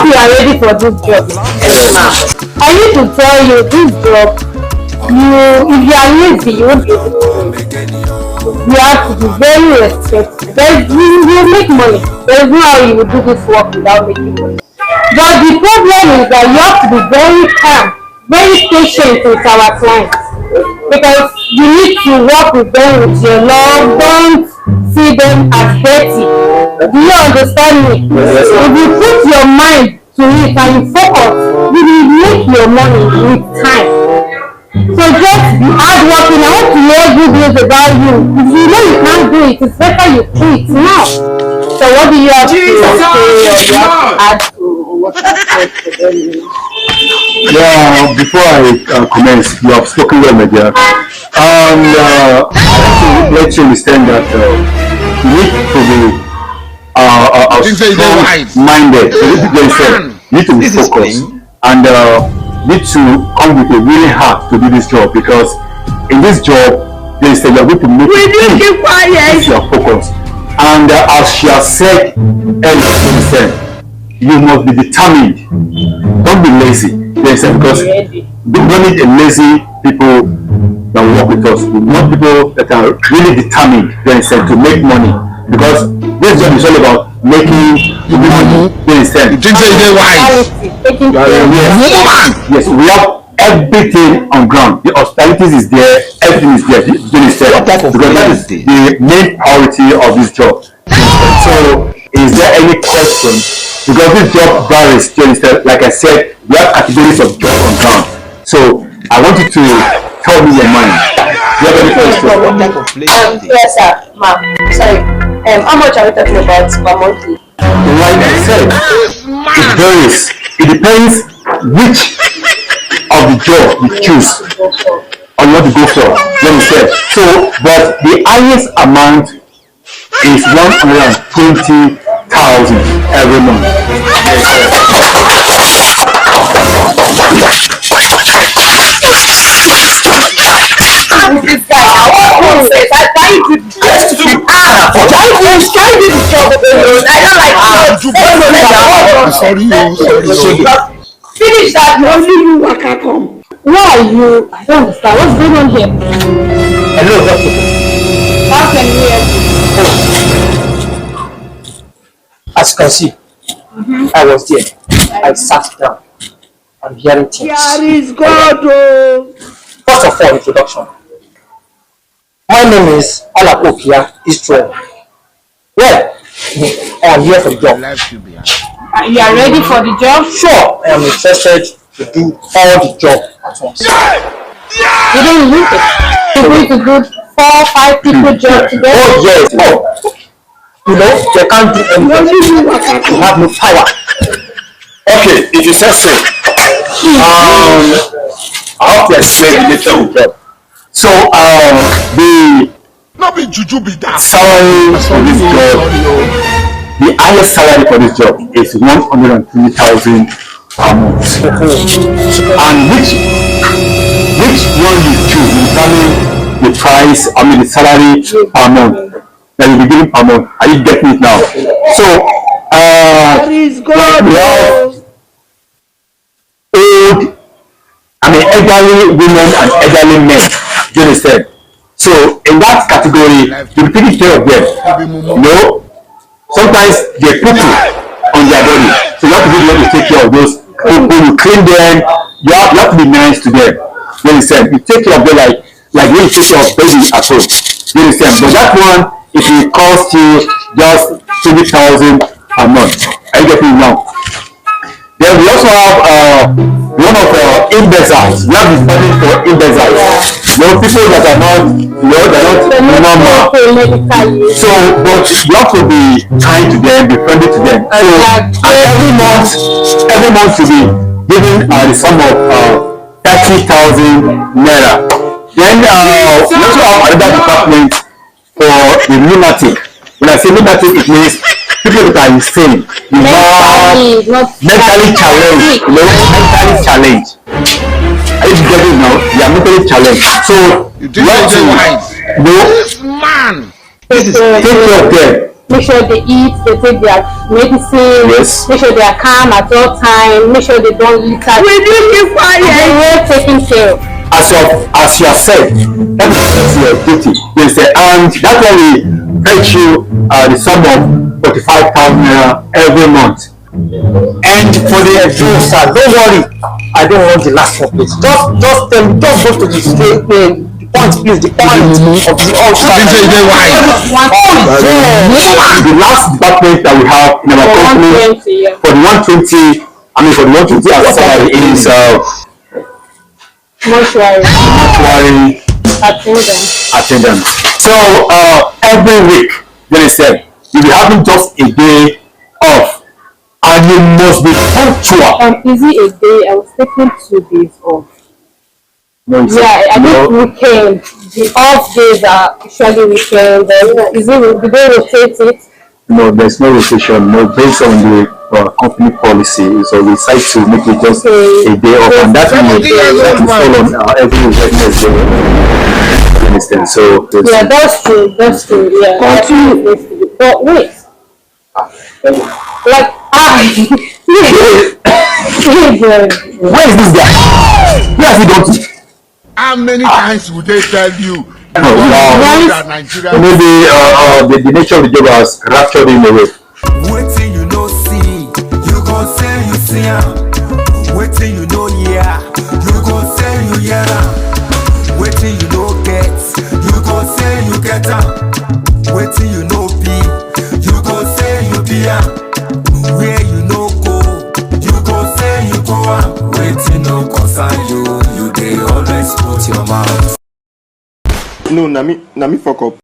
you are ready for this job. I need to tell you, this job, if you are lazy, you won't be able to do it. You have to be very respectful. You make money. There is no how you will do this work without making money. But the problem is that you have to be very calm, very patient with our clients. Because you need to work with them with your love. Don't see them as dirty. Do you understand me? If you put your mind to it and you focus, you will make your money with time. So just be hardworking. I want to hear good news about you. If you know you can't do it, it's better you quit now. So what do you have to say or you have to add to what I said today? Yeah, before I commence, you have spoken well, my dear. And I want to let you understand that you need to be strong-minded. You need to be focused. And need to come with a willing heart to do this job, because in this job they say you are going to make it if you are focused. And as she has said earlier, you must be determined. Don't be lazy. Because we don't need a lazy people that work with us. We want people that are really determined to make money, because this job is all about making money. Yes, we have everything on ground. The hospitality is there, everything is there. Because that is the main priority of this job. So, is there any question? Because this job varies. Like I said, we have categories of job on ground. So, I want you to tell me your mind. Do you have any question? Yes, sir, ma'am. Sorry. How much are we talking about per monthly? Like I said, it varies. It depends which of the job you choose or you want to go for. Let me say. So, but the highest amount is 120,000 every month. Finish that. Only you I can't come. Why are you? I don't understand. What's going on here? Hello, doctor. How can you help me? As you can see, I was there. I sat down. I'm hearing things. Here is God. First of all, introduction. My name is Alakokia Israel. Well, I am here for the job. You are ready for the job? Sure, I am interested to do all the job at once. You don't need it. You're going to do 4 or 5 people job together? Oh yes, no. You know, they can't do anything. You have no power. Okay, if you say so, I hope you explain the nature of the job. So, the salary for this job, the highest salary for this job is 120,000 per month. And which one you choose will determine the price, the salary per month that you'll be given per month. Are you getting it now? So, we have elderly women and elderly men. Do you understand? So, in that category, you'll be taking care of them. Sometimes they put on their body. So, you have to be able to take care of those people. You clean them. You have to be nice to them. You understand? You take care of them like when you take care of baby at home. You understand? But that one, it will cost you just 20,000 a month. Are you getting it now? Then we also have one of imbeciles. We have this body for imbeciles. People that are not, they're not normal. So, but you have to be kind to them, be friendly to them. So, and every month you be giving the sum of 30,000 naira. Then we also have another department for the lunatic. When I say lunatic, it means people that are insane, mentally challenged, mentally challenged. Are you getting now? They are mentally challenged. So you have to take care of them. make sure they eat, they take their medicine, Yes. make sure they are calm at all times, make sure they don't litter. We do keep quiet. They're well taken care of. As you have said, that is your duty. You say, and that's why we pay you the sum of 45,000 naira every month. And for the drills, sir, don't worry. I don't want the last one, please. Just go to the straight the point, please. The point of the all star. The last department that we have in our company for the 120, for the 120 as salary is Mortuary attendant. So every week, they say you'll be having just a day off. And you must be punctual. Is it a day? I was taking 2 days off. No, yeah, I think weekend. The off days are usually weekend. Is it? Do they rotate it? No, there's no rotation. No, based on the company policy, so we decide to make it just a day off, and that will fall on every Wednesday. So yeah, that's true. That's true. Yeah. But wait. Like where is this guy? Where has he gone to? How many times would they tell you? Maybe the nature of the job has raptured him away. Waiting you know see, you gon' say you see him. Waiting you know yeah, you gon' say you hear him. Waiting you know get, you gon' say you get him. Waiting you know be, you gon' say you be him. Where you know go, you gon' say you go him. Waiting no concern you, you dey always put your mouth. No, na me fuck up.